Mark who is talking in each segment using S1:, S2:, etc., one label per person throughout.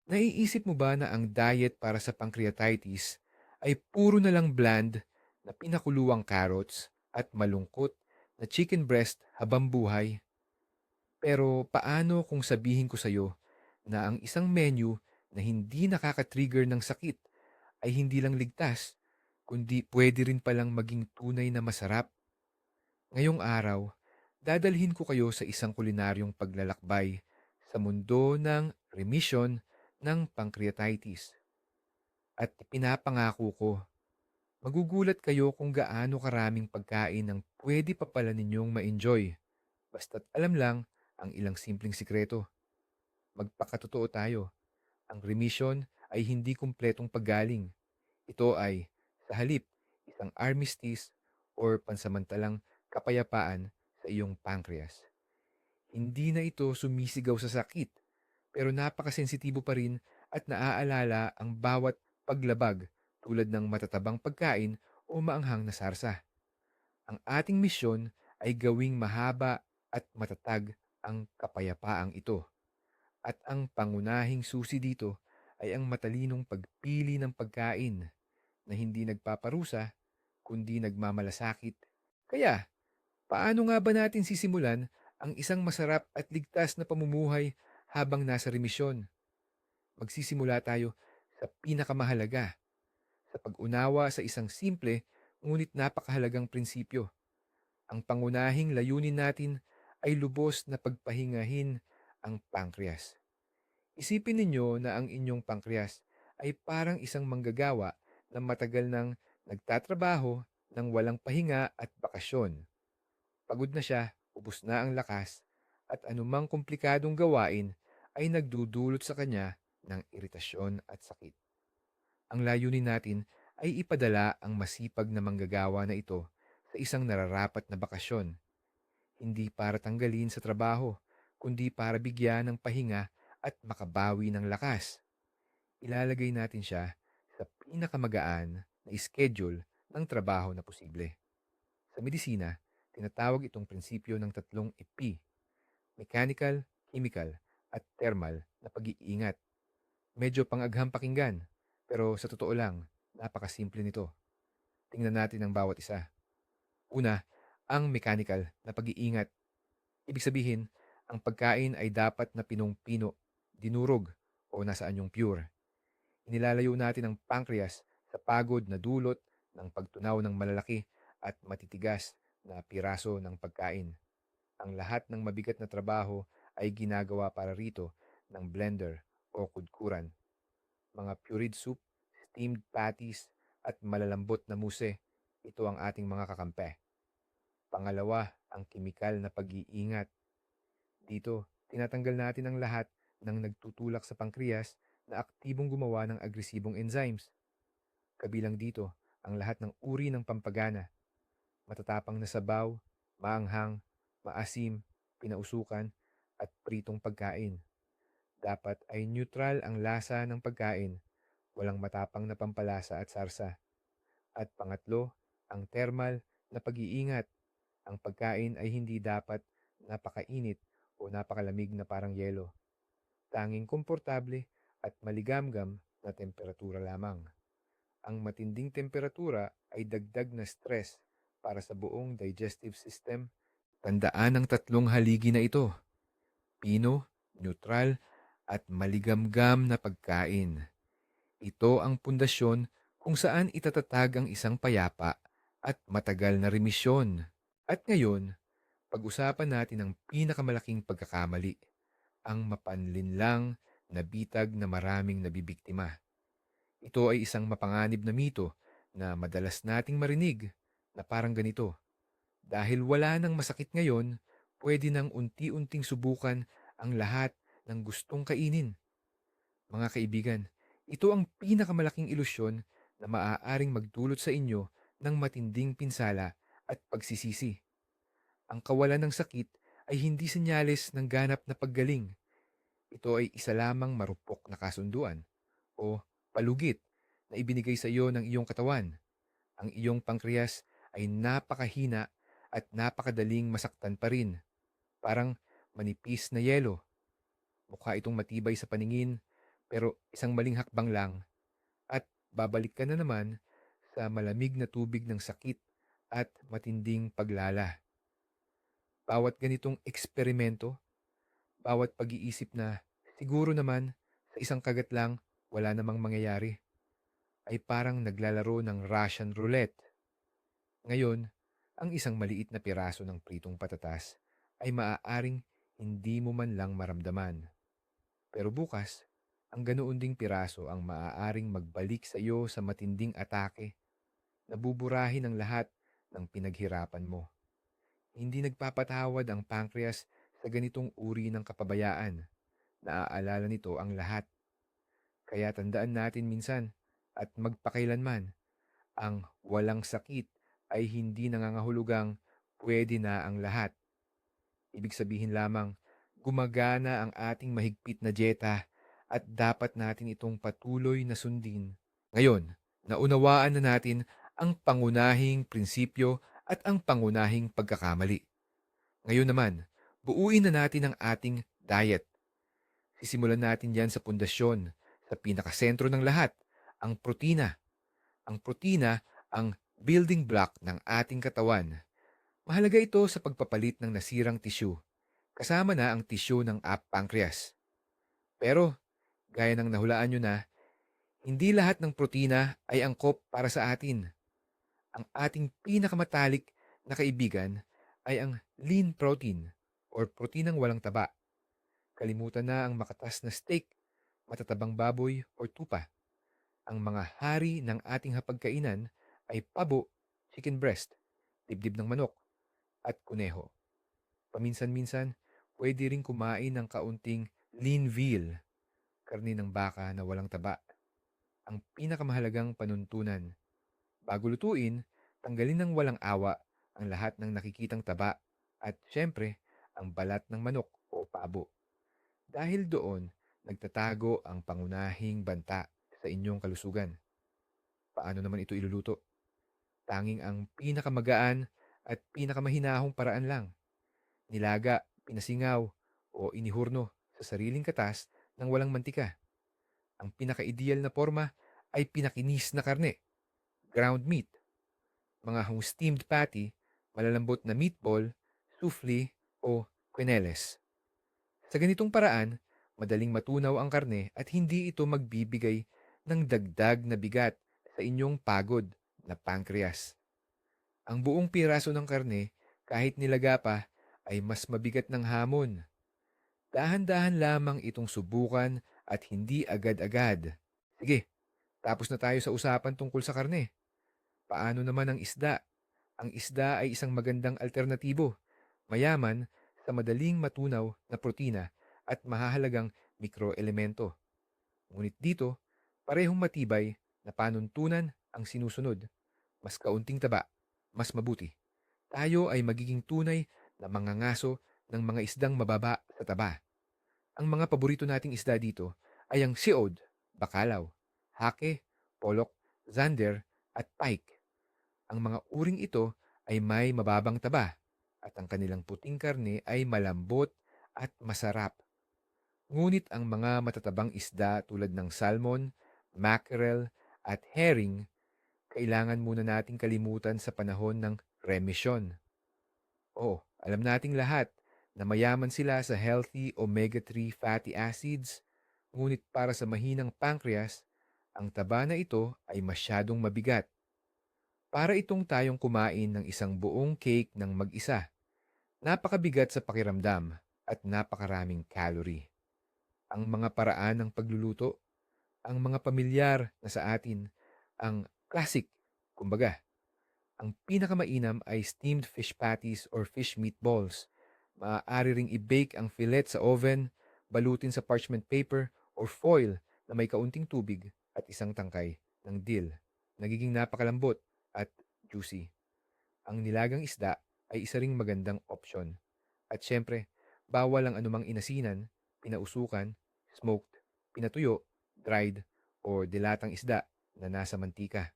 S1: Naiisip mo ba na ang diet para sa pancreatitis ay puro na lang bland na pinakuluang carrots at malungkot na chicken breast habang buhay? Pero paano kung sabihin ko sa'yo na ang isang menu na hindi nakaka-trigger ng sakit ay hindi lang ligtas, kundi pwede rin palang maging tunay na masarap? Ngayong araw, dadalhin ko kayo sa isang kulinaryong paglalakbay sa mundo ng remission ng pancreatitis. At pinapangako ko, magugulat kayo kung gaano karaming pagkain ang pwede pa pala ninyong ma-enjoy. Basta't alam lang ang ilang simpleng sikreto. Magpakatotoo tayo, ang remission ay hindi kumpletong paggaling. Ito ay, sa halip, isang armistice or pansamantalang kapayapaan sa iyong pancreas. Hindi na ito sumisigaw sa sakit, pero napakasensitibo pa rin at naaalala ang bawat paglabag tulad ng matatabang pagkain o maanghang na sarsa. Ang ating misyon ay gawing mahaba at matatag ang kapayapaang ito. At ang pangunahing susi dito ay ang matalinong pagpili ng pagkain na hindi nagpaparusa kundi nagmamalasakit. Kaya, paano nga ba natin sisimulan ang isang masarap at ligtas na pamumuhay habang nasa remisyon? Magsisimula tayo sa pinakamahalaga, sa pag-unawa sa isang simple ngunit napakahalagang prinsipyo. Ang pangunahing layunin natin ay lubos na pagpahingahin ang pancreas. Isipin ninyo na ang inyong pancreas ay parang isang manggagawa na matagal nang nagtatrabaho ng walang pahinga at bakasyon. Pagod na siya, ubos na ang lakas, at anumang komplikadong gawain ay nagdudulot sa kanya ng iritasyon at sakit. Ang layunin natin ay ipadala ang masipag na manggagawa na ito sa isang nararapat na bakasyon, hindi para tanggalin sa trabaho, kundi para bigyan ng pahinga at makabawi ng lakas. Ilalagay natin siya sa pinakamagaan na schedule ng trabaho na posible. Sa medisina, tinatawag itong prinsipyo ng tatlong EP: mechanical, chemical, at thermal na pag-iingat. Medyo pangagham pakinggan, pero sa totoo lang, napakasimple nito. Tingnan natin ang bawat isa. Una, ang mechanical na pag-iingat. Ibig sabihin, ang pagkain ay dapat na pinong-pino, dinurog, o nasa anyong pure. Inilalayo natin ang pancreas sa pagod na dulot ng pagtunaw ng malalaki at matitigas na piraso ng pagkain. Ang lahat ng mabigat na trabaho ay ginagawa para rito ng blender o kudkuran. Mga pureed soup, steamed patties, at malalambot na muse, ito ang ating mga kakampi. Pangalawa, ang kimikal na pag-iingat. Dito, tinatanggal natin ang lahat ng nagtutulak sa pankreas na aktibong gumawa ng agresibong enzymes. Kabilang dito ang lahat ng uri ng pampagana, matatapang na sabaw, maanghang, maasim, pinausukan, at pritong pagkain. Dapat ay neutral ang lasa ng pagkain, walang matapang na pampalasa at sarsa. At pangatlo, ang thermal na pag-iingat. Ang pagkain ay hindi dapat napakainit o napakalamig na parang yelo. Tanging komportable at maligamgam na temperatura lamang. Ang matinding temperatura ay dagdag na stress para sa buong digestive system. Tandaan ang tatlong haligi na ito: pino, neutral, at maligamgam na pagkain. Ito ang pundasyon kung saan itatatag ang isang payapa at matagal na remisyon. At ngayon, pag-usapan natin ang pinakamalaking pagkakamali, ang mapanlinlang na bitag na maraming nabibiktima. Ito ay isang mapanganib na mito na madalas nating marinig na parang ganito: dahil wala nang masakit ngayon, pwede nang unti-unting subukan ang lahat ng gustong kainin. Mga kaibigan, ito ang pinakamalaking ilusyon na maaaring magdulot sa inyo ng matinding pinsala at pagsisisi. Ang kawalan ng sakit ay hindi senyales ng ganap na paggaling. Ito ay isa lamang marupok na kasunduan o palugit na ibinigay sa iyo ng iyong katawan. Ang iyong pankreas ay napakahina at napakadaling masaktan pa rin. Parang manipis na yelo. Mukha itong matibay sa paningin, Pero isang maling hakbang lang at babalik ka na naman sa malamig na tubig ng sakit at matinding paglala. Bawat ganitong eksperimento, bawat pag-iisip na siguro naman sa isang kagat lang wala namang mangyayari, ay parang naglalaro ng Russian roulette. Ngayon, ang isang maliit na piraso ng pritong patatas ay maaaring hindi mo man lang maramdaman. Pero bukas, ang ganoon ding piraso ang maaaring magbalik sa iyo sa matinding atake, nabuburahin ang lahat ng pinaghirapan mo. Hindi nagpapatawad ang pancreas sa ganitong uri ng kapabayaan. Naaalala nito ang lahat. Kaya tandaan natin minsan at magpakailanman, ang walang sakit ay hindi nangangahulugang pwede na ang lahat. Ibig sabihin lamang, gumagana ang ating mahigpit na dieta at dapat natin itong patuloy na sundin. Ngayon, naunawaan na natin ang pangunahing prinsipyo at ang pangunahing pagkakamali. Ngayon naman, buuin na natin ang ating diet. Sisimulan natin yan sa pundasyon, sa pinakasentro ng lahat, ang protina. Ang protina ang building block ng ating katawan. Mahalaga ito sa pagpapalit ng nasirang tissue, kasama na ang tissue ng pancreas. Pero, gaya ng nahulaan nyo na, hindi lahat ng protina ay angkop para sa atin. Ang ating pinakamatalik na kaibigan ay ang lean protein or protinang walang taba. Kalimutan na ang makatas na steak, matatabang baboy o tupa. Ang mga hari ng ating hapagkainan ay pabo, chicken breast, dibdib ng manok, at kuneho. Paminsan-minsan, pwede ring kumain ng kaunting lean veal, karni ng baka na walang taba. Ang pinakamahalagang panuntunan, bago lutuin, tanggalin ng walang awa ang lahat ng nakikitang taba at syempre, ang balat ng manok o pabo. Dahil doon, nagtatago ang pangunahing banta sa inyong kalusugan. Paano naman ito iluluto? Tanging ang pinakamagaan at pinakamahinahong paraan lang. Nilaga, pinasingaw, o inihurno sa sariling katas ng walang mantika. Ang pinaka-ideal na forma ay pinakinis na karne, ground meat, mga steamed patty, malalambot na meatball, souffle, o quenelles. Sa ganitong paraan, madaling matunaw ang karne at hindi ito magbibigay ng dagdag na bigat sa inyong pagod na pancreas. Ang buong piraso ng karne, kahit nilaga pa, ay mas mabigat ng hamon. Dahan-dahan lamang itong subukan at hindi agad-agad. Sige, tapos na tayo sa usapan tungkol sa karne. Paano naman ang isda? Ang isda ay isang magandang alternatibo, mayaman sa madaling matunaw na protina at mahahalagang mikroelemento. Ngunit dito, parehong matibay na panuntunan ang sinusunod. Mas kaunting taba, mas mabuti. Tayo ay magiging tunay na mangangaso ng mga isdang mababa sa taba. Ang mga paborito nating isda dito ay ang siod, bakalaw, hake, polok, zander, at pike. Ang mga uring ito ay may mababang taba at ang kanilang puting karne ay malambot at masarap. Ngunit ang mga matatabang isda tulad ng salmon, mackerel, at herring, kailangan muna nating kalimutan sa panahon ng remisyon. Oo, alam nating lahat na mayaman sila sa healthy omega-3 fatty acids, ngunit para sa mahinang pancreas, ang taba na ito ay masyadong mabigat. Para itong tayong kumain ng isang buong cake ng mag-isa. Napakabigat sa pakiramdam at napakaraming calorie. Ang mga paraan ng pagluluto, ang mga pamilyar na sa atin, ang classic, kumbaga. Ang pinakamainam ay steamed fish patties or fish meatballs. Maaari ring i-bake ang fillet sa oven, balutin sa parchment paper or foil na may kaunting tubig at isang tangkay ng dill. Nagiging napakalambot at juicy. Ang nilagang isda ay isa ring magandang opsyon. At syempre, bawal ang anumang inasinan, pinausukan, smoked, pinatuyo, dried, o dilatang isda na nasa mantika.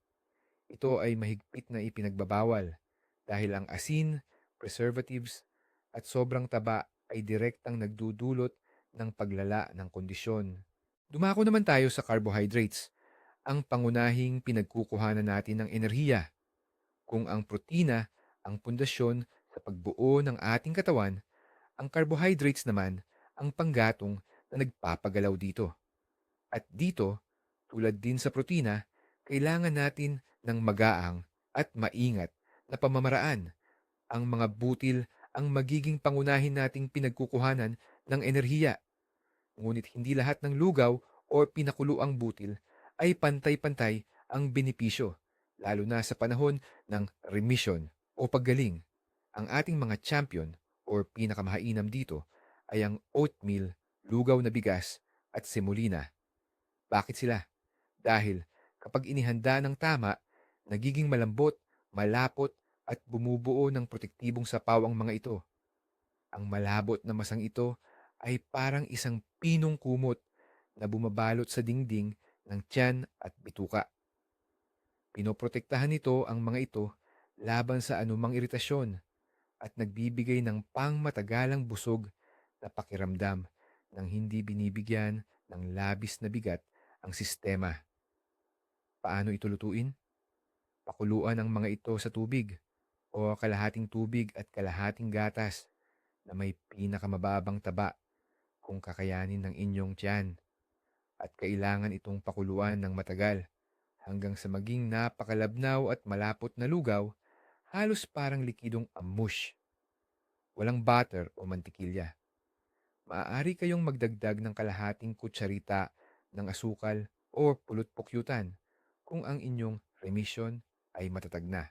S1: Ito ay mahigpit na ipinagbabawal dahil ang asin, preservatives, at sobrang taba ay direktang nagdudulot ng paglala ng kondisyon. Dumako naman tayo sa carbohydrates, ang pangunahing pinagkukuhanan natin ng enerhiya. Kung ang protina ang pundasyon sa pagbuo ng ating katawan, ang carbohydrates naman ang panggatong na nagpapagalaw dito. At dito, tulad din sa protina, kailangan natin ng magaang at maingat na pamamaraan. Ang mga butil ang magiging pangunahin nating pinagkukuhanan ng enerhiya. Ngunit hindi lahat ng lugaw o pinakuluang butil ay pantay-pantay ang benepisyo, lalo na sa panahon ng remission o paggaling. Ang ating mga champion o pinakamahainam dito ay ang oatmeal, lugaw na bigas at semolina. Bakit sila? Dahil kapag inihanda ng tama, nagiging malambot, malapot at bumubuo ng protektibong sapaw ang mga ito. Ang malabot na masang ito ay parang isang pinong kumot na bumabalot sa dingding ng tiyan at bituka. Pinoprotektahan nito ang mga ito laban sa anumang iritasyon at nagbibigay ng pangmatagalang busog na pakiramdam nang hindi binibigyan ng labis na bigat ang sistema. Paano ito lutuin? Pakuluan ang mga ito sa tubig o kalahating tubig at kalahating gatas na may pinakamababang taba kung kakayanin ng inyong tiyan, at kailangan itong pakuluan ng matagal hanggang sa maging napakalabnaw at malapot na lugaw, halos parang likidong amush. Walang butter o mantikilya. Maaari kayong magdagdag ng kalahating kutsarita ng asukal o pulot-pukyutan kung ang inyong remission ay matatag na.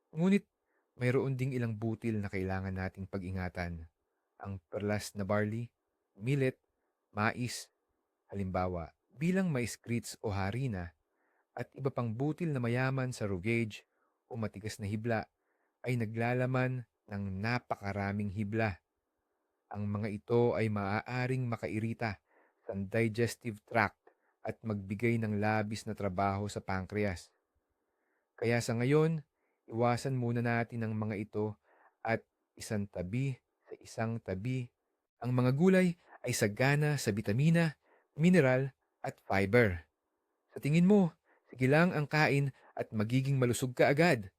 S1: Ngunit mayroon ding ilang butil na kailangan nating pag-ingatan. Ang perlas na barley, millet, mais, halimbawa bilang mais grits o harina, at iba pang butil na mayaman sa rugage o matigas na hibla ay naglalaman ng napakaraming hibla. Ang mga ito ay maaaring makairita sa digestive tract at magbigay ng labis na trabaho sa pancreas. Kaya sa ngayon, iwasan muna natin ang mga ito at isang tabi sa isang tabi. Ang mga gulay ay sagana sa bitamina, mineral at fiber. Sa tingin mo, sige lang ang kain at magiging malusog ka agad.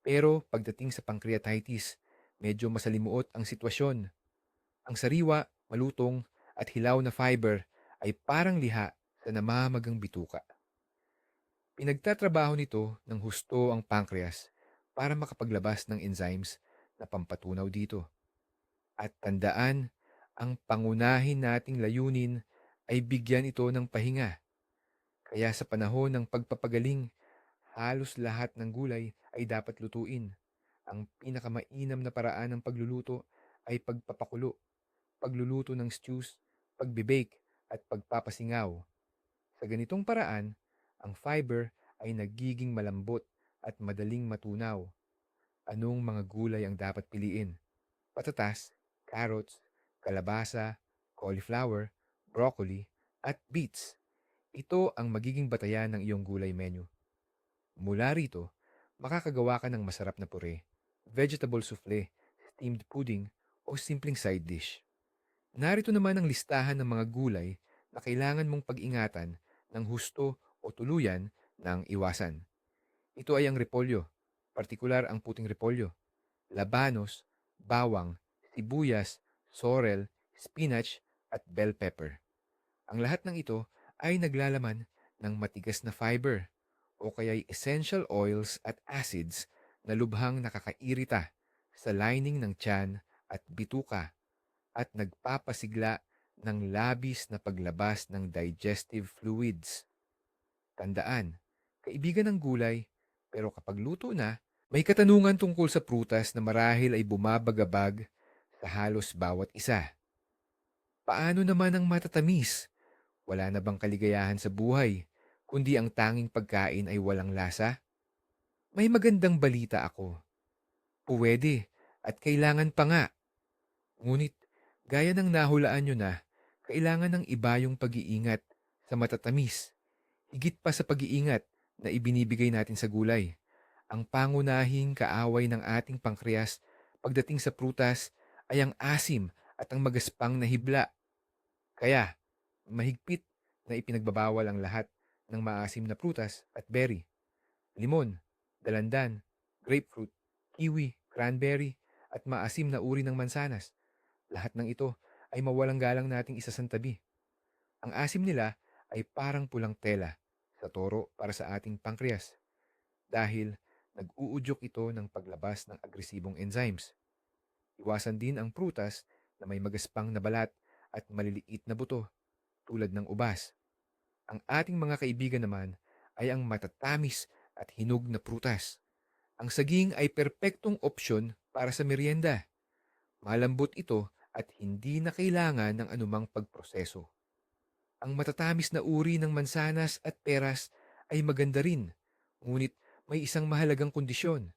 S1: Pero pagdating sa pancreatitis, medyo masalimuot ang sitwasyon. Ang sariwa, malutong at hilaw na fiber ay parang liha sa namamagang bituka. Pinagtatrabaho nito ng husto ang pancreas para makapaglabas ng enzymes na pampatunaw dito. At tandaan, ang pangunahin nating layunin ay bigyan ito ng pahinga. Kaya sa panahon ng pagpapagaling, halos lahat ng gulay ay dapat lutuin. Ang pinakamainam na paraan ng pagluluto ay pagpapakulo, pagluluto ng stews, pagbibake, at pagpapasingaw. Sa ganitong paraan, ang fiber ay nagiging malambot at madaling matunaw. Anong mga gulay ang dapat piliin? Patatas, carrots, kalabasa, cauliflower, broccoli, at beets. Ito ang magiging batayan ng iyong gulay menu. Mula rito, makakagawa ka ng masarap na puree, vegetable souffle, steamed pudding, o simpleng side dish. Narito naman ang listahan ng mga gulay na kailangan mong pag-ingatan ng husto o tuluyan ng iwasan. Ito ay ang repolyo, partikular ang puting repolyo, labanos, bawang, sibuyas, sorrel, spinach, at bell pepper. Ang lahat ng ito ay naglalaman ng matigas na fiber o kaya'y essential oils at acids na lubhang nakakairita sa lining ng tiyan at bituka at nagpapasigla ng labis na paglabas ng digestive fluids. Tandaan, kaibigan ng gulay, pero kapag luto na, may katanungan tungkol sa prutas na marahil ay bumabagabag sa halos bawat isa. Paano naman ang matatamis? Wala na bang kaligayahan sa buhay, kundi ang tanging pagkain ay walang lasa? May magandang balita ako. Puwede at kailangan pa nga. Ngunit, gaya ng nahulaan nyo na, kailangan ng iba yung pag-iingat sa matatamis. Higit pa sa pag-iingat na ibinibigay natin sa gulay. Ang pangunahing kaaway ng ating pankreas pagdating sa prutas ay ang asim at ang magaspang na hibla. Kaya, mahigpit na ipinagbabawal ang lahat ng maasim na prutas at berry. Limon, dalandan, grapefruit, kiwi, cranberry, at maasim na uri ng mansanas. Lahat ng ito ay mawalang galang nating isasantabi. Ang asim nila ay parang pulang tela sa toro para sa ating pankreas dahil nag-uudyok ito ng paglabas ng agresibong enzymes. Iwasan din ang prutas na may magaspang na balat at maliliit na buto tulad ng ubas. Ang ating mga kaibigan naman ay ang matatamis at hinog na prutas. Ang saging ay perpektong opsyon para sa merienda. Malambot ito at hindi na kailangan ng anumang pagproseso. Ang matatamis na uri ng mansanas at peras ay maganda rin, ngunit may isang mahalagang kondisyon.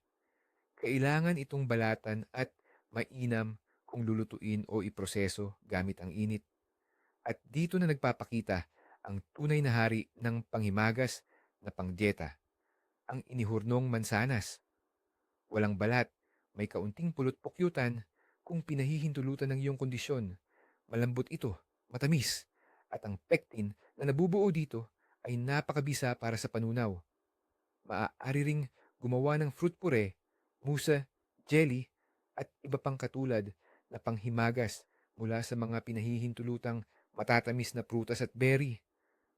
S1: Kailangan itong balatan at mainam kung lulutuin o iproseso gamit ang init. At dito na nagpapakita ang tunay na hari ng panghimagas na pangdieta, ang inihurnong mansanas. Walang balat, may kaunting pulot-pukyutan kung pinahihintulutan ng iyong kondisyon. Malambot ito, matamis, at ang pectin na nabubuo dito ay napakabisa para sa panunaw. Maaari ring gumawa ng fruit puree, musa, jelly, at iba pang katulad na panghimagas mula sa mga pinahihintulutang matatamis na prutas at berry.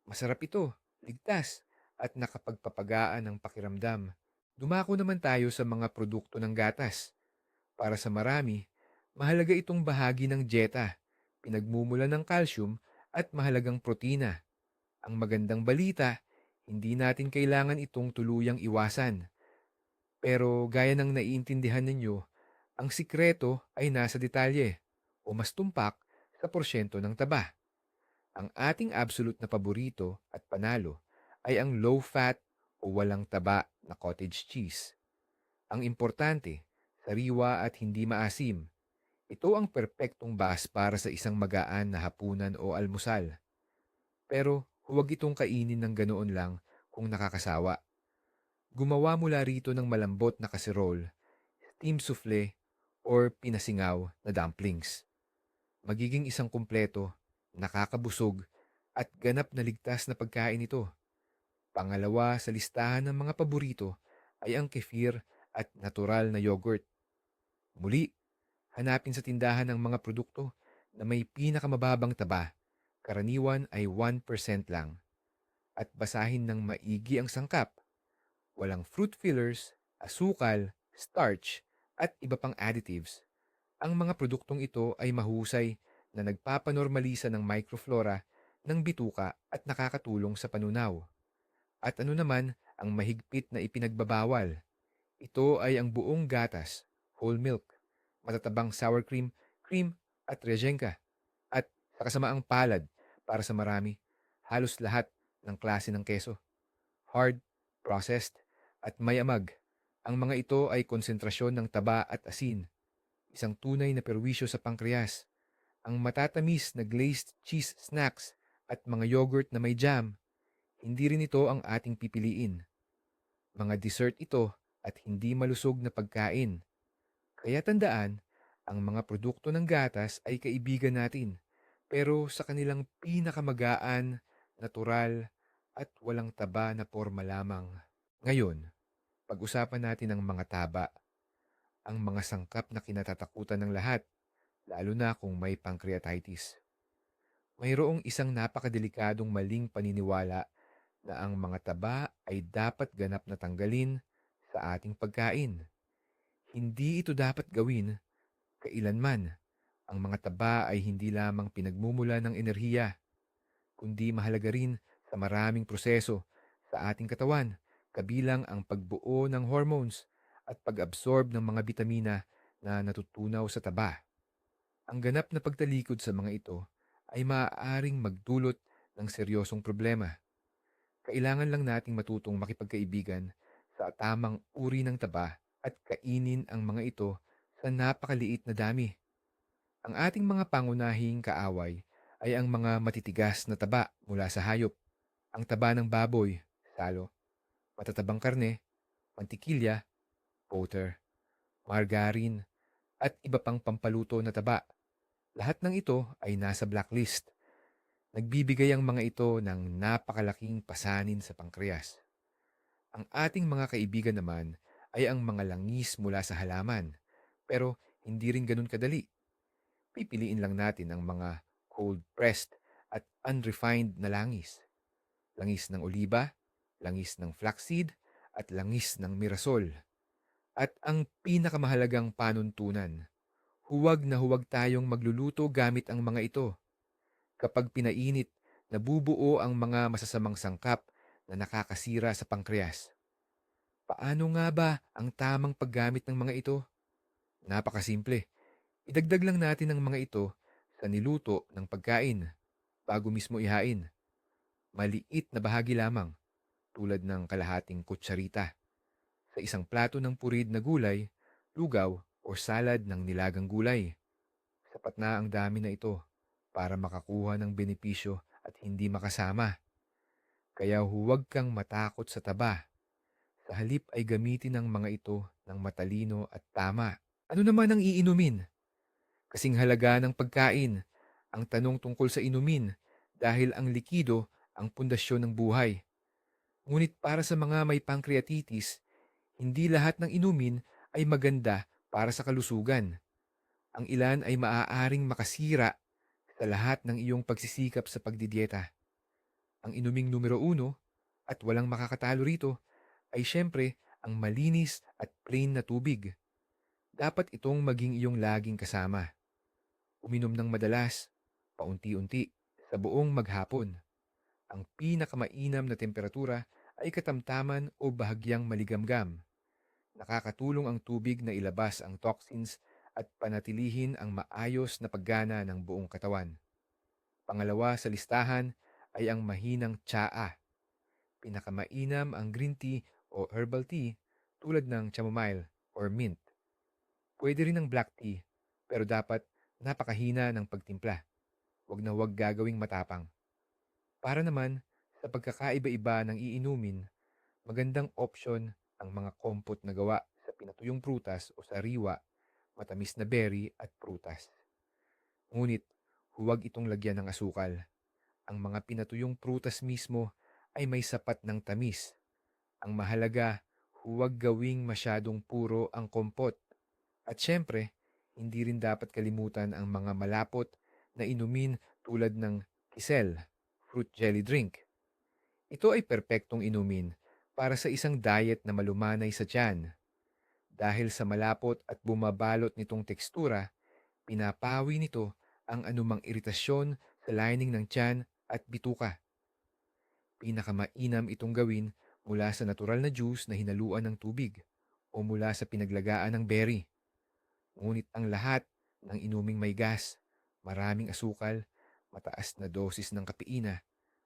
S1: Masarap ito, ligtas, at nakapagpapagaan ng pakiramdam. Dumako naman tayo sa mga produkto ng gatas. Para sa marami, mahalaga itong bahagi ng dieta, pinagmumulan ng calcium at mahalagang protina. Ang magandang balita, hindi natin kailangan itong tuluyang iwasan. Pero gaya ng naiintindihan ninyo, ang sikreto ay nasa detalye o mas tumpak sa porsyento ng taba. Ang ating absolute na paborito at panalo ay ang low-fat o walang taba na cottage cheese. Ang importante, sariwa at hindi maasim. Ito ang perpektong base para sa isang magaan na hapunan o almusal. Pero huwag itong kainin ng ganoon lang kung nakakasawa. Gumawa mula rito ng malambot na kaserol, steam souffle, or pinasingaw na dumplings. Magiging isang kumpleto, nakakabusog, at ganap na ligtas na pagkain ito. Pangalawa sa listahan ng mga paborito ay ang kefir at natural na yogurt. Muli, hanapin sa tindahan ng mga produkto na may pinakamababang taba. Karaniwan ay 1% lang. At basahin ng maigi ang sangkap. Walang fruit fillers, asukal, starch, at iba pang additives. Ang mga produktong ito ay mahusay na nagpapanormalisa ng microflora ng bituka at nakakatulong sa panunaw. At ano naman ang mahigpit na ipinagbabawal? Ito ay ang buong gatas, whole milk, matatabang sour cream, cream at rejenka. At sa kasamaang palad para sa marami, halos lahat ng klase ng keso. Hard, processed, at mayamag. Ang mga ito ay konsentrasyon ng taba at asin, isang tunay na perwisyo sa pankreas. Ang matatamis na glazed cheese snacks at mga yogurt na may jam, hindi rin ito ang ating pipiliin. Mga dessert ito at hindi malusog na pagkain. Kaya tandaan, ang mga produkto ng gatas ay kaibigan natin, pero sa kanilang pinakamagaan, natural, at walang taba na porma lamang. Ngayon, pag-usapan natin ang mga taba, ang mga sangkap na kinatatakutan ng lahat, lalo na kung may pancreatitis. Mayroong isang napakadelikadong maling paniniwala na ang mga taba ay dapat ganap na tanggalin sa ating pagkain. Hindi ito dapat gawin kailanman. Ang mga taba ay hindi lamang pinagmumula ng enerhiya, kundi mahalaga rin sa maraming proseso sa ating katawan, kabilang ang pagbuo ng hormones at pag-absorb ng mga bitamina na natutunaw sa taba. Ang ganap na pagtalikod sa mga ito ay maaaring magdulot ng seryosong problema. Kailangan lang nating matutong makipagkaibigan sa tamang uri ng taba at kainin ang mga ito sa napakaliit na dami. Ang ating mga pangunahing kaaway ay ang mga matitigas na taba mula sa hayop, ang taba ng baboy, salo, matatabang karne, mantikilya, butter, margarine, at iba pang pampaluto na taba. Lahat ng ito ay nasa blacklist. Nagbibigay ang mga ito ng napakalaking pasanin sa pankreas. Ang ating mga kaibigan naman ay ang mga langis mula sa halaman, pero hindi rin ganun kadali. Pipiliin lang natin ang mga cold-pressed at unrefined na langis. Langis ng oliba, langis ng flaxseed, at langis ng mirasol. At ang pinakamahalagang panuntunan, huwag tayong magluluto gamit ang mga ito. Kapag pinainit, nabubuo ang mga masasamang sangkap na nakakasira sa pankreas. Paano nga ba ang tamang paggamit ng mga ito? Napakasimple. Idagdag lang natin ang mga ito sa niluto ng pagkain bago mismo ihain. Maliit na bahagi lamang tulad ng kalahating kutsarita sa isang plato ng purid na gulay, lugaw o salad ng nilagang gulay. Sapat na ang dami na ito para makakuha ng benepisyo at hindi makasama. Kaya huwag kang matakot sa taba. Sa halip ay gamitin ang mga ito ng matalino at tama. Ano naman ang iinumin? Kasing halaga ng pagkain. Ang tanong tungkol sa inumin dahil ang likido ang pundasyon ng buhay. Ngunit para sa mga may pancreatitis, hindi lahat ng inumin ay maganda para sa kalusugan. Ang ilan ay maaaring makasira sa lahat ng iyong pagsisikap sa pagdidieta. Ang inuming numero uno at walang makakatalo rito ay siyempre ang malinis at plain na tubig. Dapat itong maging iyong laging kasama. Uminom ng madalas, paunti-unti, sa buong maghapon. Ang pinakamainam na temperatura ay katamtaman o bahagyang maligamgam. Nakakatulong ang tubig na ilabas ang toxins at panatilihin ang maayos na paggana ng buong katawan. Pangalawa sa listahan ay ang mahinang tsaa. Pinakamainam ang green tea o herbal tea tulad ng chamomile or mint. Pwede rin ang black tea, pero dapat napakahina ng pagtimpla. Huwag gagawing matapang. Para naman sa pagkakaiba-iba ng iinumin, magandang opsyon ang mga kompot na gawa sa pinatuyong prutas o sariwa, matamis na berry at prutas. Ngunit huwag itong lagyan ng asukal. Ang mga pinatuyong prutas mismo ay may sapat ng tamis. Ang mahalaga, huwag gawing masyadong puro ang kompot. At syempre, hindi rin dapat kalimutan ang mga malapot na inumin tulad ng kisel, fruit jelly drink. Ito ay perpektong inumin para sa isang diet na malumanay sa tiyan. Dahil sa malapot at bumabalot nitong tekstura, pinapawi nito ang anumang iritasyon sa lining ng tiyan at bituka. Pinakamainam itong gawin mula sa natural na juice na hinaluan ng tubig o mula sa pinaglagaan ng berry. Ngunit ang lahat ng inuming may gas, maraming asukal, mataas na dosis ng kapeina,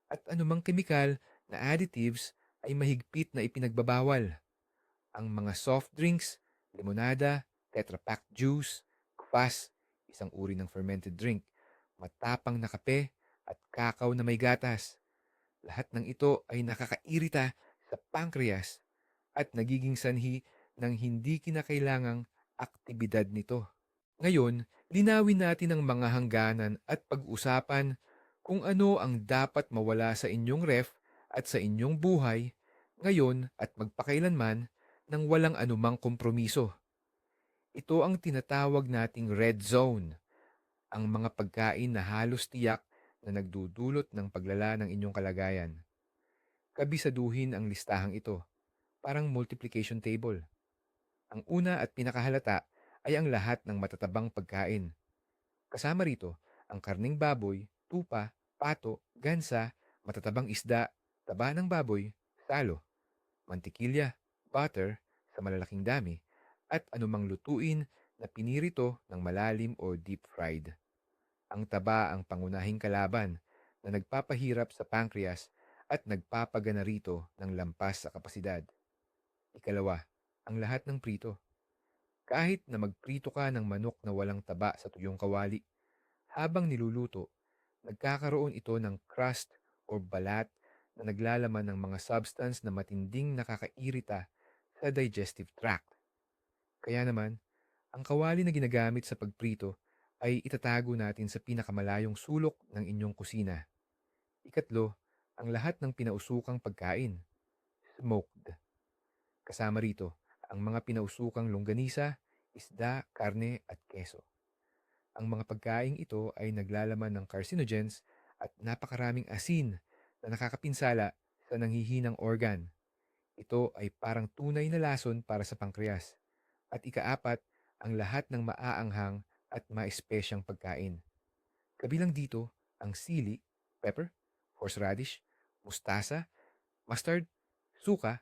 S1: at anumang kemikal na additives ay mahigpit na ipinagbabawal. Ang mga soft drinks, limonada, Tetra Pak juice, kwas, isang uri ng fermented drink, matapang na kape, at kakao na may gatas. Lahat ng ito ay nakakairita sa pancreas at nagiging sanhi ng hindi kinakailangang aktibidad nito. Ngayon, linawin natin ang mga hangganan at pag-usapan kung ano ang dapat mawala sa inyong ref at sa inyong buhay ngayon at magpakailanman ng walang anumang kompromiso. Ito ang tinatawag nating red zone, ang mga pagkain na halos tiyak na nagdudulot ng paglala ng inyong kalagayan. Kabisaduhin ang listahang ito, parang multiplication table. Ang una at pinakahalata ay ang lahat ng matatabang pagkain. Kasama rito ang karning baboy, tupa, pato, gansa, matatabang isda, taba ng baboy, salo, mantikilya, butter sa malalaking dami, at anumang lutuin na pinirito ng malalim o deep fried. Ang taba ang pangunahing kalaban na nagpapahirap sa pancreas at nagpapagana rito ng lampas sa kapasidad. Ikalawa, ang lahat ng prito. Kahit na magprito ka ng manok na walang taba sa tuyong kawali, habang niluluto, nagkakaroon ito ng crust o balat na naglalaman ng mga substance na matinding nakakairita sa digestive tract. Kaya naman, ang kawali na ginagamit sa pagprito ay itatago natin sa pinakamalayong sulok ng inyong kusina. Ikatlo, ang lahat ng pinausukang pagkain, smoked. Kasama rito ang mga pinausukang longganisa, isda, karne at keso. Ang mga pagkaing ito ay naglalaman ng carcinogens at napakaraming asin na nakakapinsala sa nanghihinang organ. Ito ay parang tunay na lason para sa pankreas. At ikaapat, ang lahat ng maaanghang at maespesyang pagkain. Kabilang dito ang sili, pepper, horseradish, mustasa, mustard, suka,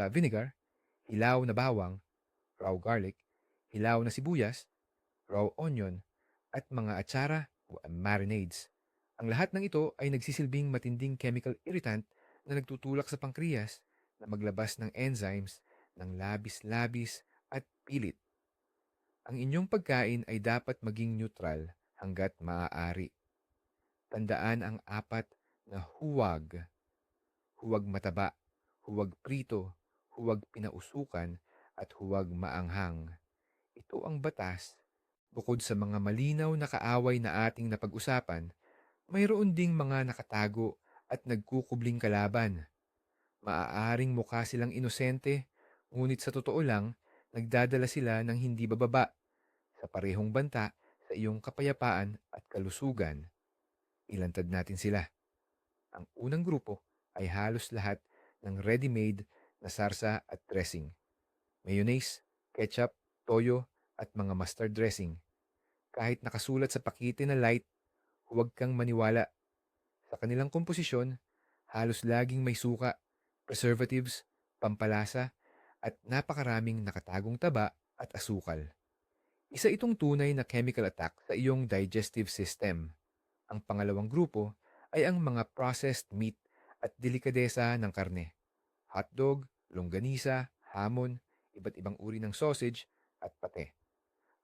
S1: vinegar, hilaw na bawang, raw garlic, hilaw na sibuyas, raw onion, at mga atsara o marinades. Ang lahat ng ito ay nagsisilbing matinding chemical irritant na nagtutulak sa pankreas na maglabas ng enzymes ng labis-labis at pilit. Ang inyong pagkain ay dapat maging neutral hanggat maaari. Tandaan ang apat na huwag. Huwag mataba, huwag prito, huwag pinausukan, at huwag maanghang. Ito ang batas. Bukod sa mga malinaw na kaaway na ating napag-usapan, mayroon ding mga nakatago at nagkukubling kalaban. Maaaring mukha silang inosente, ngunit sa totoo lang, nagdadala sila ng hindi bababa sa parehong banta sa iyong kapayapaan at kalusugan. Ilantad natin sila. Ang unang grupo ay halos lahat ng ready-made na sarsa at dressing. Mayonnaise, ketchup, toyo, at mga mustard dressing. Kahit nakasulat sa pakete na light, huwag kang maniwala. Sa kanilang komposisyon, halos laging may suka, preservatives, pampalasa, at napakaraming nakatagong taba at asukal. Isa itong tunay na chemical attack sa iyong digestive system. Ang pangalawang grupo ay ang mga processed meat at delikadesa ng karne. Hotdog, longganisa, hamon, iba't ibang uri ng sausage, at pate.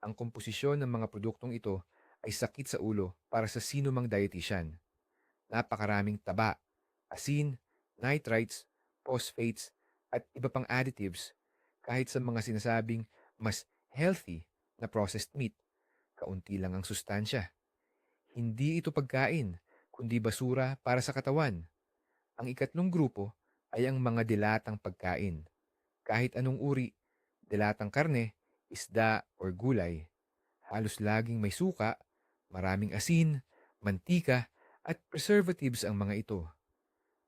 S1: Ang komposisyon ng mga produktong ito ay sakit sa ulo para sa sino mang dietitian. Napakaraming taba, asin, nitrites, phosphates, at iba pang additives kahit sa mga sinasabing mas healthy na processed meat, kaunti lang ang sustansya. Hindi ito pagkain, kundi basura para sa katawan. Ang ikatlong grupo ay ang mga dilatang pagkain. Kahit anong uri, dilatang karne, isda, or gulay. Halos laging may suka, maraming asin, mantika, at preservatives ang mga ito.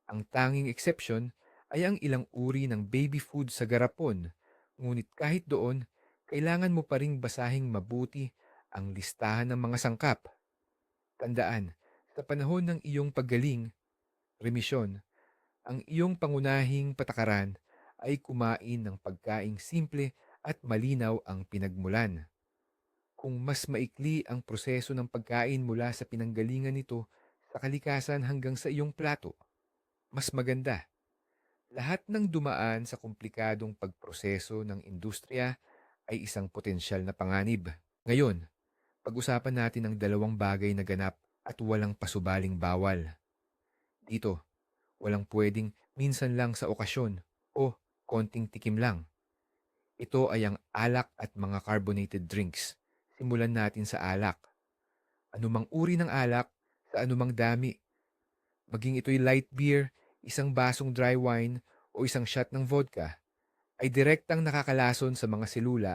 S1: Ang tanging exception ay ang ilang uri ng baby food sa garapon, ngunit kahit doon, kailangan mo pa ring basahing mabuti ang listahan ng mga sangkap. Tandaan, sa panahon ng iyong paggaling, remisyon, ang iyong pangunahing patakaran ay kumain ng pagkaing simple at malinaw ang pinagmulan. Kung mas maikli ang proseso ng pagkain mula sa pinanggalingan nito sa kalikasan hanggang sa iyong plato, mas maganda. Lahat ng dumaan sa komplikadong pagproseso ng industriya ay isang potensyal na panganib. Ngayon, pag-usapan natin ang dalawang bagay na ganap at walang pasubaling bawal. Dito, walang pwedeng minsan lang sa okasyon o konting tikim lang. Ito ay ang alak at mga carbonated drinks. Simulan natin sa alak. Anumang uri ng alak, sa anumang dami. Maging ito'y light beer, isang basong dry wine, o isang shot ng vodka, ay direktang nakakalason sa mga selula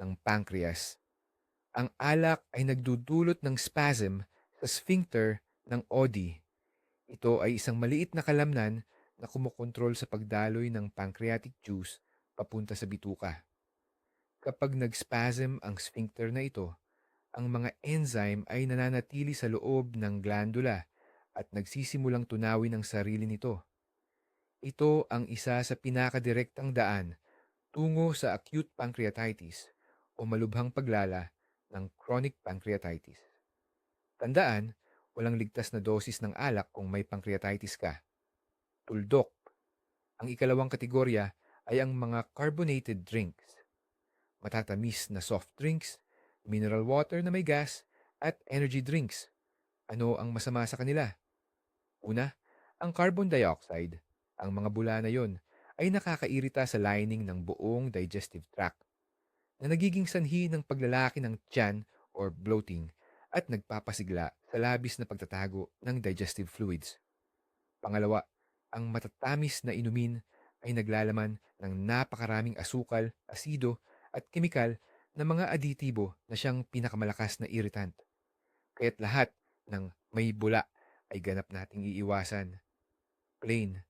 S1: ng pancreas. Ang alak ay nagdudulot ng spasm sa sphincter ng OD. Ito ay isang maliit na kalamnan na kumokontrol sa pagdaloy ng pancreatic juice papunta sa bituka. Kapag nag-spasm ang sphincter na ito, ang mga enzyme ay nananatili sa loob ng glandula at nagsisimulang tunawin ang sarili nito. Ito ang isa sa pinakadirektang daan tungo sa acute pancreatitis o malubhang paglala ng chronic pancreatitis. Tandaan, walang ligtas na dosis ng alak kung may pancreatitis ka. Tuldok. Ang ikalawang kategorya ay ang mga carbonated drinks. Matatamis na soft drinks, mineral water na may gas, at energy drinks. Ano ang masama sa kanila? Una, ang carbon dioxide. Ang mga bula na yon ay nakakairita sa lining ng buong digestive tract na nagiging sanhi ng paglalaki ng tiyan or bloating at nagpapasigla sa labis na pagtatago ng digestive fluids. Pangalawa, ang matatamis na inumin ay naglalaman ng napakaraming asukal, asido at kemikal na mga aditibo na siyang pinakamalakas na irritant. Kaya't lahat ng may bula ay ganap nating iiwasan. Plain,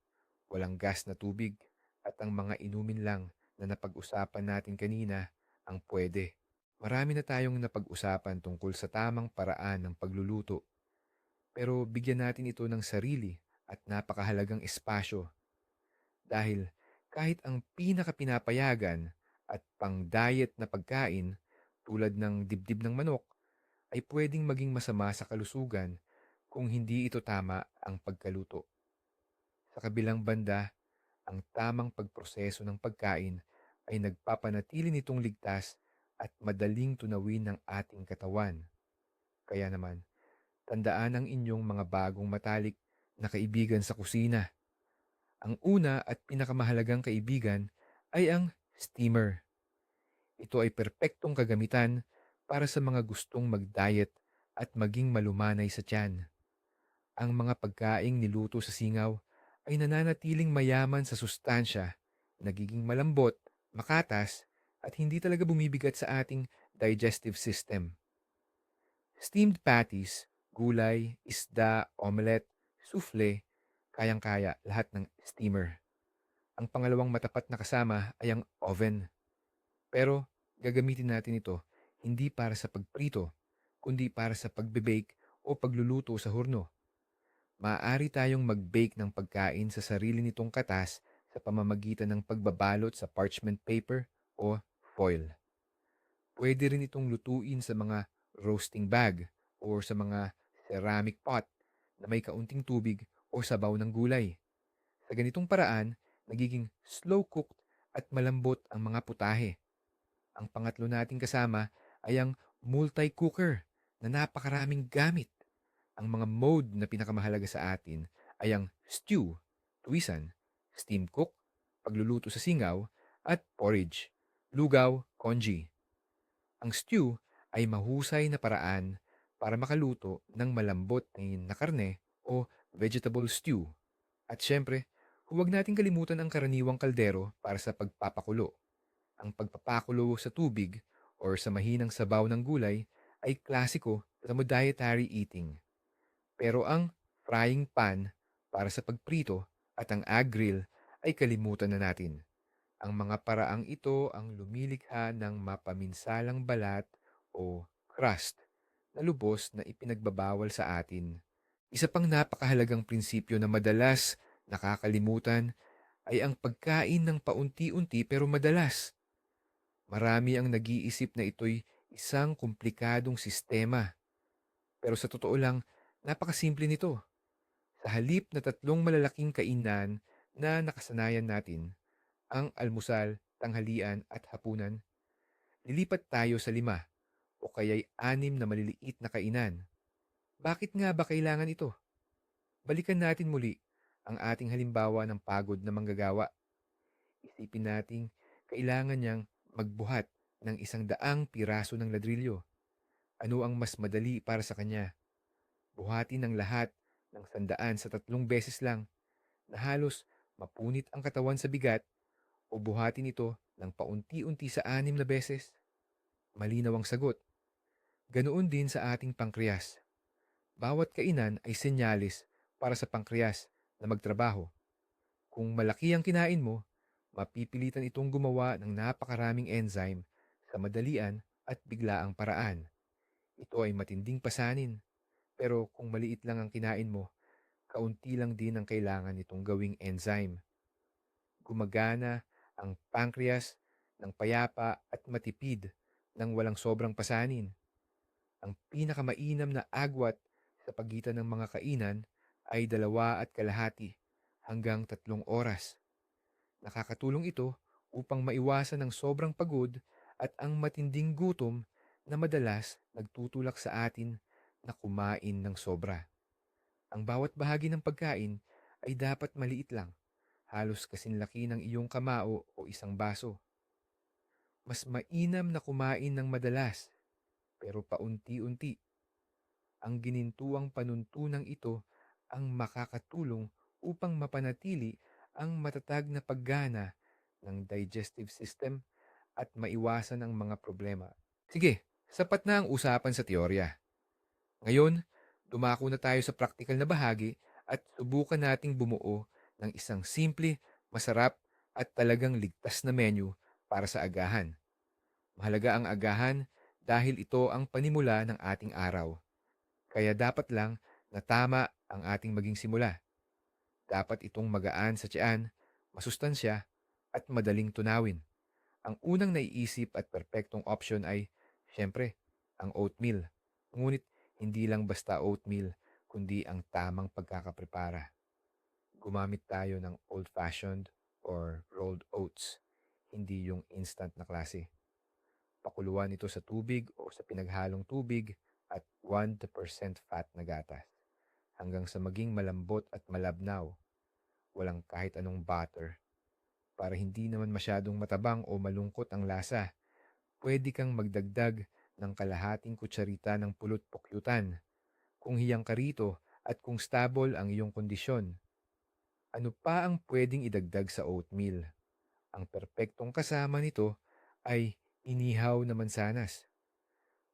S1: walang gas na tubig at ang mga inumin lang na napag-usapan natin kanina ang pwede. Marami na tayong napag-usapan tungkol sa tamang paraan ng pagluluto, pero bigyan natin ito ng sarili at napakahalagang espasyo dahil kahit ang pinakapinapayagan at pang-diet na pagkain tulad ng dibdib ng manok ay pwedeng maging masama sa kalusugan kung hindi ito tama ang pagkaluto. Sa kabilang banda, ang tamang pagproseso ng pagkain ay nagpapanatili nitong ligtas at madaling tunawin ng ating katawan. Kaya naman, tandaan ang inyong mga bagong matalik na kaibigan sa kusina. Ang una at pinakamahalagang kaibigan ay ang steamer. Ito ay perpektong kagamitan para sa mga gustong mag-diet at maging malumanay sa tiyan. Ang mga pagkaing niluto sa singaw ay nananatiling mayaman sa sustansya, nagiging malambot, makatas, at hindi talaga bumibigat sa ating digestive system. Steamed patties, gulay, isda, omelette, souffle, kayang-kaya lahat ng steamer. Ang pangalawang matapat na kasama ay ang oven. Pero gagamitin natin ito hindi para sa pagprito, kundi para sa pagbe-bake o pagluluto sa horno. Maaari tayong mag-bake ng pagkain sa sarili nitong katas sa pamamagitan ng pagbabalot sa parchment paper o foil. Pwede rin itong lutuin sa mga roasting bag o sa mga ceramic pot na may kaunting tubig o sabaw ng gulay. Sa ganitong paraan, nagiging slow-cooked at malambot ang mga putahe. Ang pangatlo nating kasama ay ang multi-cooker na napakaraming gamit. Ang mga mode na pinakamahalaga sa atin ay ang stew, tuwisan, steam cook, pagluluto sa singaw, at porridge, lugaw, congee. Ang stew ay mahusay na paraan para makaluto ng malambot na karne o vegetable stew. At syempre, huwag nating kalimutan ang karaniwang kaldero para sa pagpapakulo. Ang pagpapakulo sa tubig or sa mahinang sabaw ng gulay ay klasiko sa dietary eating. Pero ang frying pan para sa pagprito at ang grill ay kalimutan na natin. Ang mga paraang ito ang lumilikha ng mapaminsalang balat o crust na lubos na ipinagbabawal sa atin. Isa pang napakahalagang prinsipyo na madalas nakakalimutan ay ang pagkain ng paunti-unti pero madalas. Marami ang nag-iisip na ito'y isang komplikadong sistema. Pero sa totoo lang, napakasimple nito. Sa halip na tatlong malalaking kainan na nakasanayan natin, ang almusal, tanghalian at hapunan, lilipat tayo sa 5 o kaya'y 6 na maliliit na kainan. Bakit nga ba kailangan ito? Balikan natin muli ang ating halimbawa ng pagod na manggagawa. Isipin nating kailangan niyang magbuhat ng 100 piraso ng ladrilyo. Ano ang mas madali para sa kanya? Buhatin ang lahat ng 100 sa 3 beses lang na halos mapunit ang katawan sa bigat o buhatin ito ng paunti-unti sa 6 na beses? Malinaw ang sagot. Ganoon din sa ating pankreas. Bawat kainan ay senyalis para sa pankreas na magtrabaho. Kung malaki ang kinain mo, mapipilitan itong gumawa ng napakaraming enzyme sa madalian at biglaang paraan. Ito ay matinding pasanin, pero kung maliit lang ang kinain mo, kaunti lang din ang kailangan nitong gawing enzyme. Gumagana ang pancreas ng payapa at matipid ng walang sobrang pasanin. Ang pinakamainam na agwat sa pagitan ng mga kainan ay 2.5 hanggang 3 oras. Nakakatulong ito upang maiwasan ang sobrang pagod at ang matinding gutom na madalas nagtutulak sa atin na kumain ng sobra. Ang bawat bahagi ng pagkain ay dapat maliit lang, halos kasinlaki ng iyong kamao o isang baso. Mas mainam na kumain ng madalas, pero paunti-unti. Ang ginintuang panuntunang ito ang makakatulong upang mapanatili ang matatag na paggana ng digestive system at maiwasan ang mga problema. Sige, sapat na ang usapan sa teorya. Ngayon, dumako na tayo sa praktikal na bahagi at subukan nating bumuo ng isang simple, masarap at talagang ligtas na menu para sa agahan. Mahalaga ang agahan dahil ito ang panimula ng ating araw. Kaya dapat lang na tama ang ating maging simula. Dapat itong magaan sa tiyan, masustansya at madaling tunawin. Ang unang naiisip at perpektong option ay, siyempre, ang oatmeal. Ngunit hindi lang basta oatmeal, kundi ang tamang pagkakaprepara. Gumamit tayo ng old-fashioned or rolled oats, hindi yung instant na klase. Pakuluan ito sa tubig o sa pinaghalong tubig at 1% fat na gatas hanggang sa maging malambot at malabnaw. Walang kahit anong butter. Para hindi naman masyadong matabang o malungkot ang lasa, pwede kang magdagdag ng kalahating kutsarita ng pulot pukyutan kung hiyang ka rito at kung stable ang iyong kondisyon. Ano pa ang pwedeng idagdag sa oatmeal? Ang perpektong kasama nito ay inihaw na mansanas.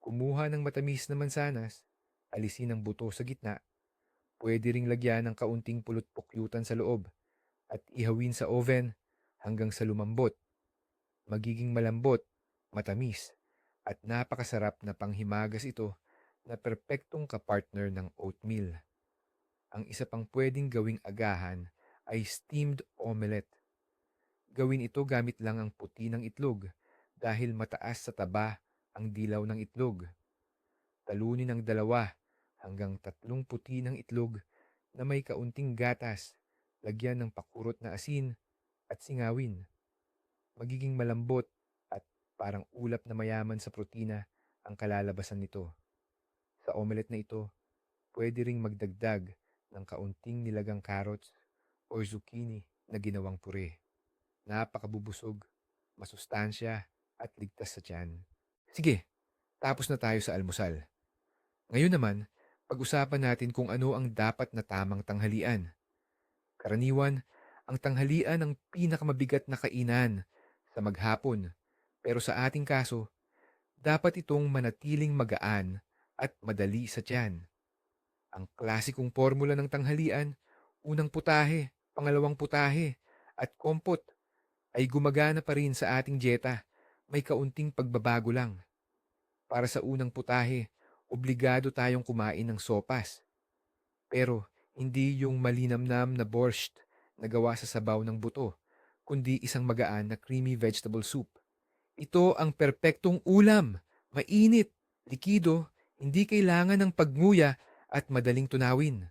S1: Kumuha ng matamis na mansanas, alisin ang buto sa gitna, pwede ring lagyan ng kaunting pulot pukyutan sa loob at ihawin sa oven hanggang sa lumambot. Magiging malambot, matamis, at napakasarap na panghimagas ito na perpektong kapartner ng oatmeal. Ang isa pang pwedeng gawing agahan ay steamed omelette. Gawin ito gamit lang ang puti ng itlog dahil mataas sa taba ang dilaw ng itlog. Talunin ang 2 hanggang 3 puti ng itlog na may kaunting gatas, lagyan ng pakurot na asin at singawin. Magiging malambot at parang ulap na mayaman sa protina ang kalalabasan nito. Sa omelette na ito, pwede ring magdagdag ng kaunting nilagang carrots o zucchini na ginawang puree. Napakabubusog, masustansya at ligtas sa tiyan. Sige, tapos na tayo sa almusal. Ngayon naman, pag-usapan natin kung ano ang dapat na tamang tanghalian. Karaniwan, ang tanghalian ang pinakamabigat na kainan sa maghapon. Pero sa ating kaso, dapat itong manatiling magaan at madali sa tiyan. Ang klasikong formula ng tanghalian, unang putahe, pangalawang putahe, at kompot ay gumagana pa rin sa ating dieta. May kaunting pagbabago lang. Para sa unang putahe, obligado tayong kumain ng sopas. Pero hindi yung malinamnam na borscht na gawa sa sabaw ng buto, kundi isang magaan na creamy vegetable soup. Ito ang perpektong ulam, mainit, likido, hindi kailangan ng pagnguya at madaling tunawin.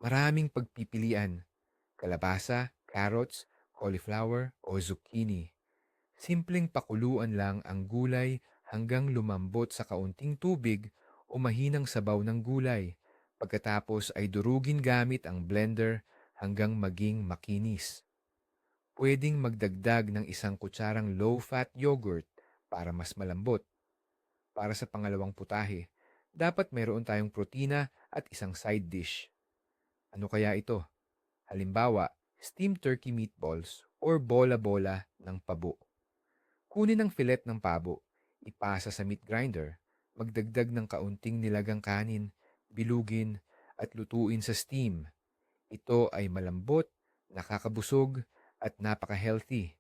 S1: Maraming pagpipilian, kalabasa, carrots, cauliflower o zucchini. Simpleng pakuluan lang ang gulay hanggang lumambot sa kaunting tubig o mahinang sabaw ng gulay. Pagkatapos ay durugin gamit ang blender hanggang maging makinis. Pwedeng magdagdag ng 1 kutsarang low-fat yogurt para mas malambot. Para sa pangalawang putahe, dapat mayroon tayong protina at isang side dish. Ano kaya ito? Halimbawa, steamed turkey meatballs or bola-bola ng pabo. Kunin ang filet ng pabo, ipasa sa meat grinder, magdagdag ng kaunting nilagang kanin, bilugin at lutuin sa steam. Ito ay malambot, nakakabusog at napaka-healthy.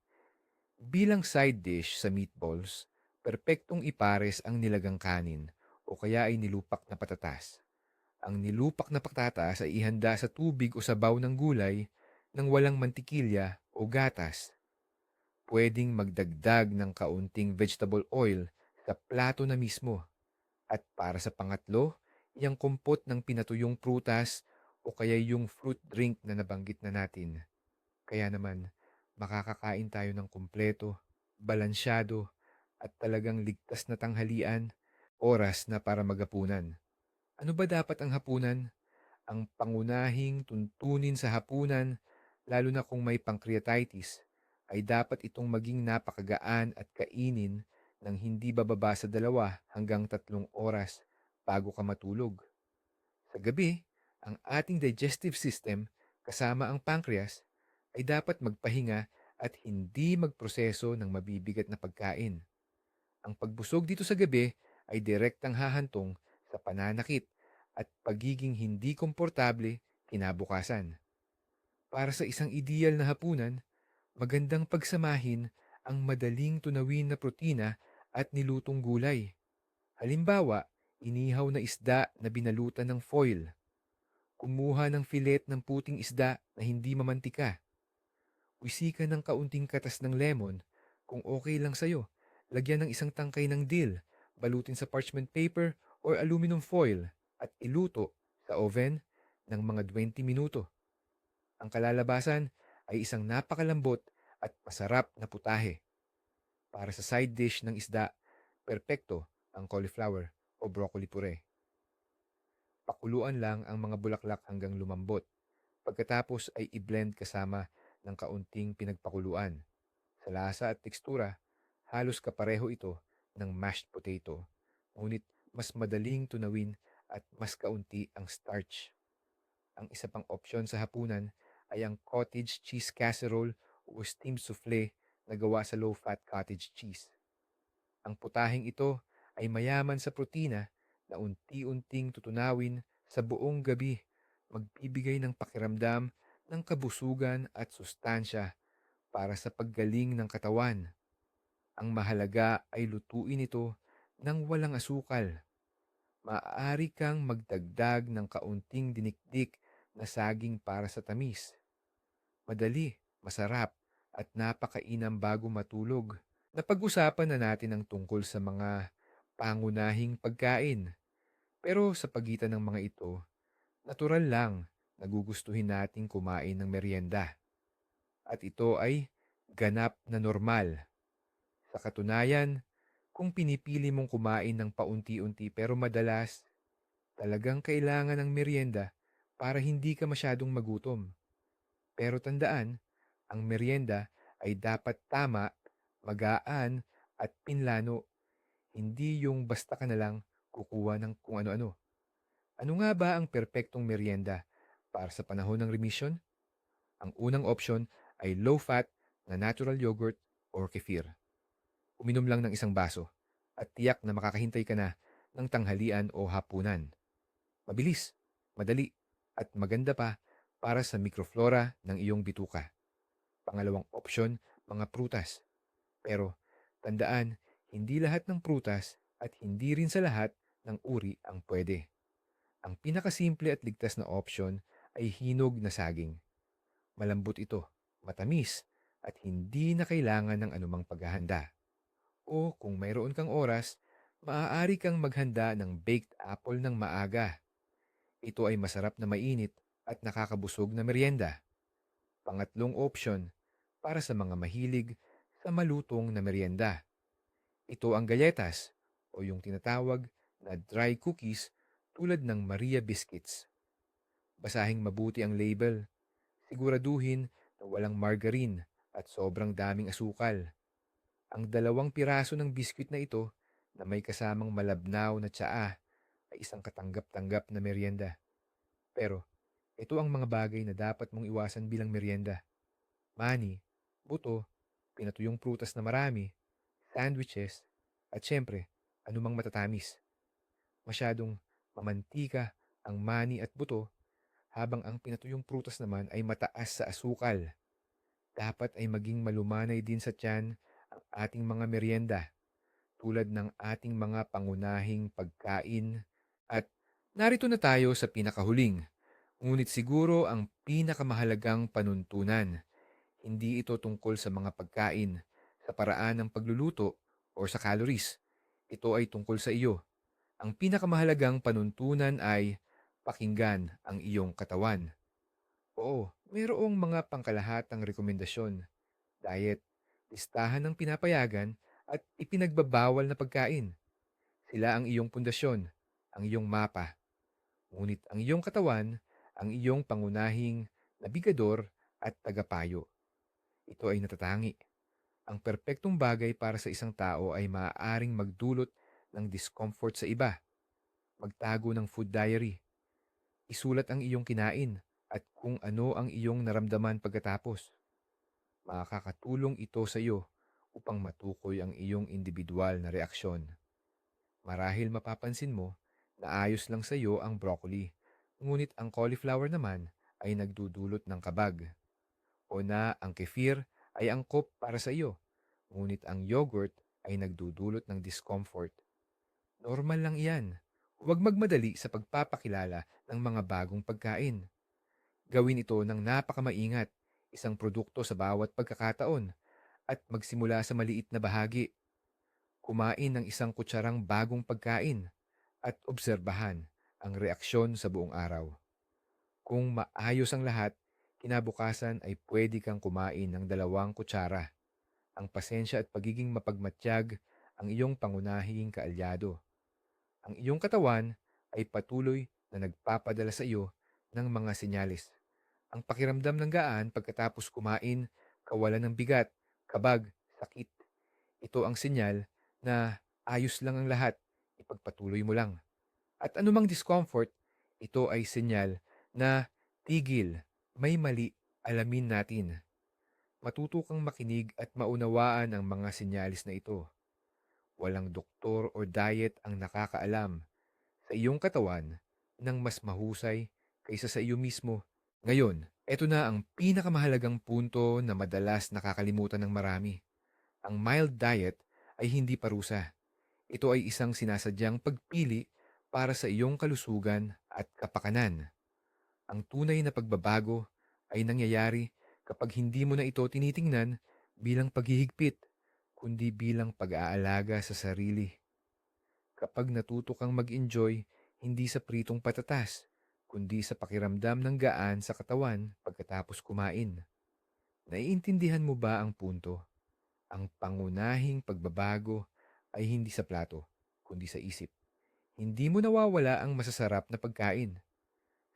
S1: Bilang side dish sa meatballs, perpektong ipares ang nilagang kanin o kaya ay nilupak na patatas. Ang nilupak na patatas ay ihanda sa tubig o sabaw ng gulay nang walang mantikilya o gatas. Pwedeng magdagdag ng kaunting vegetable oil sa plato na mismo. At para sa pangatlo, iyang kompot ng pinatuyong prutas o kaya yung fruit drink na nabanggit na natin. Kaya naman, makakakain tayo ng kumpleto, balansyado, at talagang ligtas na tanghalian, oras na para magapunan. Ano ba dapat ang hapunan? Ang pangunahing tuntunin sa hapunan, lalo na kung may pancreatitis, ay dapat itong maging napakagaan at kainin ng hindi bababa sa 2 hanggang 3 oras bago ka matulog. Sa gabi, ang ating digestive system kasama ang pancreas, ay dapat magpahinga at hindi magproseso ng mabibigat na pagkain. Ang pagbusog dito sa gabi ay direktang hahantong sa pananakit at pagiging hindi komportable kinabukasan. Para sa isang ideal na hapunan, magandang pagsamahin ang madaling tunawin na protina at nilutong gulay. Halimbawa, inihaw na isda na binalutan ng foil. Kumuha ng filet ng puting isda na hindi mamantika. Wisikan ng kaunting katas ng lemon. Kung okay lang sa'yo, lagyan ng isang tangkay ng dill, balutin sa parchment paper or aluminum foil at iluto sa oven ng mga 20 minuto. Ang kalalabasan ay isang napakalambot at masarap na putahe. Para sa side dish ng isda, perpekto ang cauliflower o broccoli puree. Pakuluan lang ang mga bulaklak hanggang lumambot. Pagkatapos ay i-blend kasama ng kaunting pinagpakuluan. Sa lasa at tekstura, halos kapareho ito ng mashed potato, ngunit mas madaling tunawin at mas kaunti ang starch. Ang isa pang opsyon sa hapunan ay ang cottage cheese casserole o steamed souffle na gawa sa low-fat cottage cheese. Ang putahing ito ay mayaman sa protina na unti-unting tutunawin sa buong gabi, magbibigay ng pakiramdam ng kabusugan at sustansya para sa paggaling ng katawan. Ang mahalaga ay lutuin ito ng walang asukal. Maaari kang magdagdag ng kaunting dinikdik na saging para sa tamis. Madali, masarap, at napakainam bago matulog. Napag-usapan na natin ang tungkol sa mga pangunahing pagkain. Pero sa pagitan ng mga ito, natural lang nagugustuhin nating kumain ng merienda. At ito ay ganap na normal. Sa katunayan, kung pinipili mong kumain ng paunti-unti pero madalas, talagang kailangan ng merienda para hindi ka masyadong magutom. Pero tandaan, ang merienda ay dapat tama, magaan at pinlano, hindi yung basta ka na lang kukuha ng kung ano-ano. Ano nga ba ang perpektong merienda para sa panahon ng remission? Ang unang option ay low-fat na natural yogurt or kefir. Uminom lang ng isang baso at tiyak na makakahintay ka na ng tanghalian o hapunan. Mabilis, madali, at maganda pa para sa mikroflora ng iyong bituka. Pangalawang opsyon, mga prutas. Pero tandaan, hindi lahat ng prutas at hindi rin sa lahat ng uri ang pwede. Ang pinakasimple at ligtas na opsyon ay hinog na saging. Malambot ito, matamis, at hindi na kailangan ng anumang paghahanda. O kung mayroon kang oras, maaari kang maghanda ng baked apple ng maaga. Ito ay masarap na mainit at nakakabusog na merienda. Pangatlong opsyon, para sa mga mahilig sa malutong na merienda. Ito ang galletas o yung tinatawag na dry cookies tulad ng Maria Biscuits. Basahing mabuti ang label. Siguraduhin na walang margarine at sobrang daming asukal. Ang 2 piraso ng biskwit na ito na may kasamang malabnaw na tsaa ay isang katanggap-tanggap na merienda. Pero ito ang mga bagay na dapat mong iwasan bilang merienda. Mani, buto, pinatuyong prutas na marami, sandwiches, at syempre, anumang matatamis. Masyadong mamantika ang mani at buto habang ang pinatuyong prutas naman ay mataas sa asukal. Dapat ay maging malumanay din sa tiyan ang ating mga merienda tulad ng ating mga pangunahing pagkain. At narito na tayo sa pinakahuling, ngunit siguro ang pinakamahalagang panuntunan. Hindi ito tungkol sa mga pagkain, sa paraan ng pagluluto, o sa calories. Ito ay tungkol sa iyo. Ang pinakamahalagang panuntunan ay pakinggan ang iyong katawan. Oo, mayroong mga pangkalahatang rekomendasyon, diet, listahan ng pinapayagan at ipinagbabawal na pagkain. Sila ang iyong pundasyon, ang iyong mapa. Ngunit ang iyong katawan, ang iyong pangunahing nabigador at tagapayo. Ito ay natatangi. Ang perpektong bagay para sa isang tao ay maaaring magdulot ng discomfort sa iba. Magtago ng food diary. Isulat ang iyong kinain at kung ano ang iyong naramdaman pagkatapos. Makakatulong ito sa iyo upang matukoy ang iyong individual na reaksyon. Marahil mapapansin mo na ayos lang sa iyo ang broccoli, ngunit ang cauliflower naman ay nagdudulot ng kabag. O na ang kefir ay angkop para sa iyo, ngunit ang yogurt ay nagdudulot ng discomfort. Normal lang iyan. Huwag magmadali sa pagpapakilala ng mga bagong pagkain. Gawin ito ng napakamaingat, isang produkto sa bawat pagkakataon, at magsimula sa maliit na bahagi. Kumain ng isang kutsarang bagong pagkain at obserbahan ang reaksyon sa buong araw. Kung maayos ang lahat, kinabukasan ay pwede kang kumain ng 2 kutsara. Ang pasensya at pagiging mapagmatyag ang iyong pangunahing kaalyado. Ang iyong katawan ay patuloy na nagpapadala sa iyo ng mga senyales. Ang pakiramdam ng gaan pagkatapos kumain, kawalan ng bigat, kabag, sakit. Ito ang senyal na ayos lang ang lahat, ipagpatuloy mo lang. At anumang discomfort, ito ay senyal na tigil, may mali, alamin natin. Matuto kang makinig at maunawaan ang mga senyalis na ito. Walang doktor o diet ang nakakaalam sa iyong katawan ng mas mahusay kaysa sa iyo mismo. Ngayon, eto na ang pinakamahalagang punto na madalas nakakalimutan ng marami. Ang mild diet ay hindi parusa. Ito ay isang sinasadyang pagpili para sa iyong kalusugan at kapakanan. Ang tunay na pagbabago ay nangyayari kapag hindi mo na ito tinitingnan bilang paghihigpit, kundi bilang pag-aalaga sa sarili. Kapag natuto kang mag-enjoy, hindi sa pritong patatas, kundi sa pakiramdam ng gaan sa katawan pagkatapos kumain. Naiintindihan mo ba ang punto? Ang pangunahing pagbabago ay hindi sa plato, kundi sa isip. Hindi mo nawawala ang masasarap na pagkain.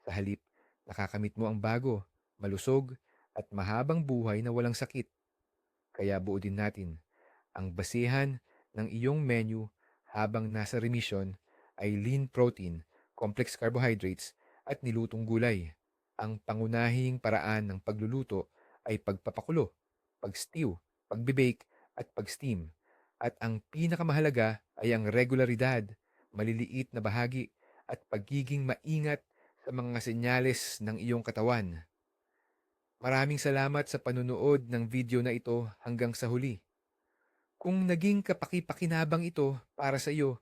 S1: Sa halip, nakakamit mo ang bago, malusog, at mahabang buhay na walang sakit. Kaya buo din natin, ang basihan ng iyong menu habang nasa remission ay lean protein, complex carbohydrates, at nilutong gulay. Ang pangunahing paraan ng pagluluto ay pagpapakulo, pag-stew, pagbe-bake, at pag-steam. At ang pinakamahalaga ay ang regularidad, maliliit na bahagi, at pagiging maingat sa mga senyales ng iyong katawan. Maraming salamat sa panunood ng video na ito hanggang sa huli. Kung naging kapaki-pakinabang ito para sa iyo,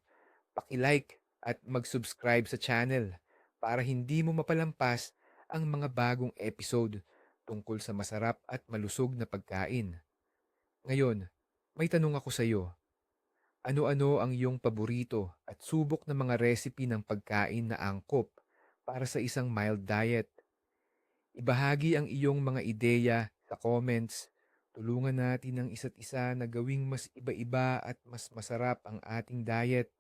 S1: paki-like at mag-subscribe sa channel para hindi mo mapalampas ang mga bagong episode tungkol sa masarap at malusog na pagkain. Ngayon, may tanong ako sa iyo. Ano-ano ang iyong paborito at subok na mga recipe ng pagkain na angkop para sa isang mild diet? Ibahagi ang iyong mga ideya sa comments. Tulungan natin ang isa't isa na gawing mas iba-iba at mas masarap ang ating diet.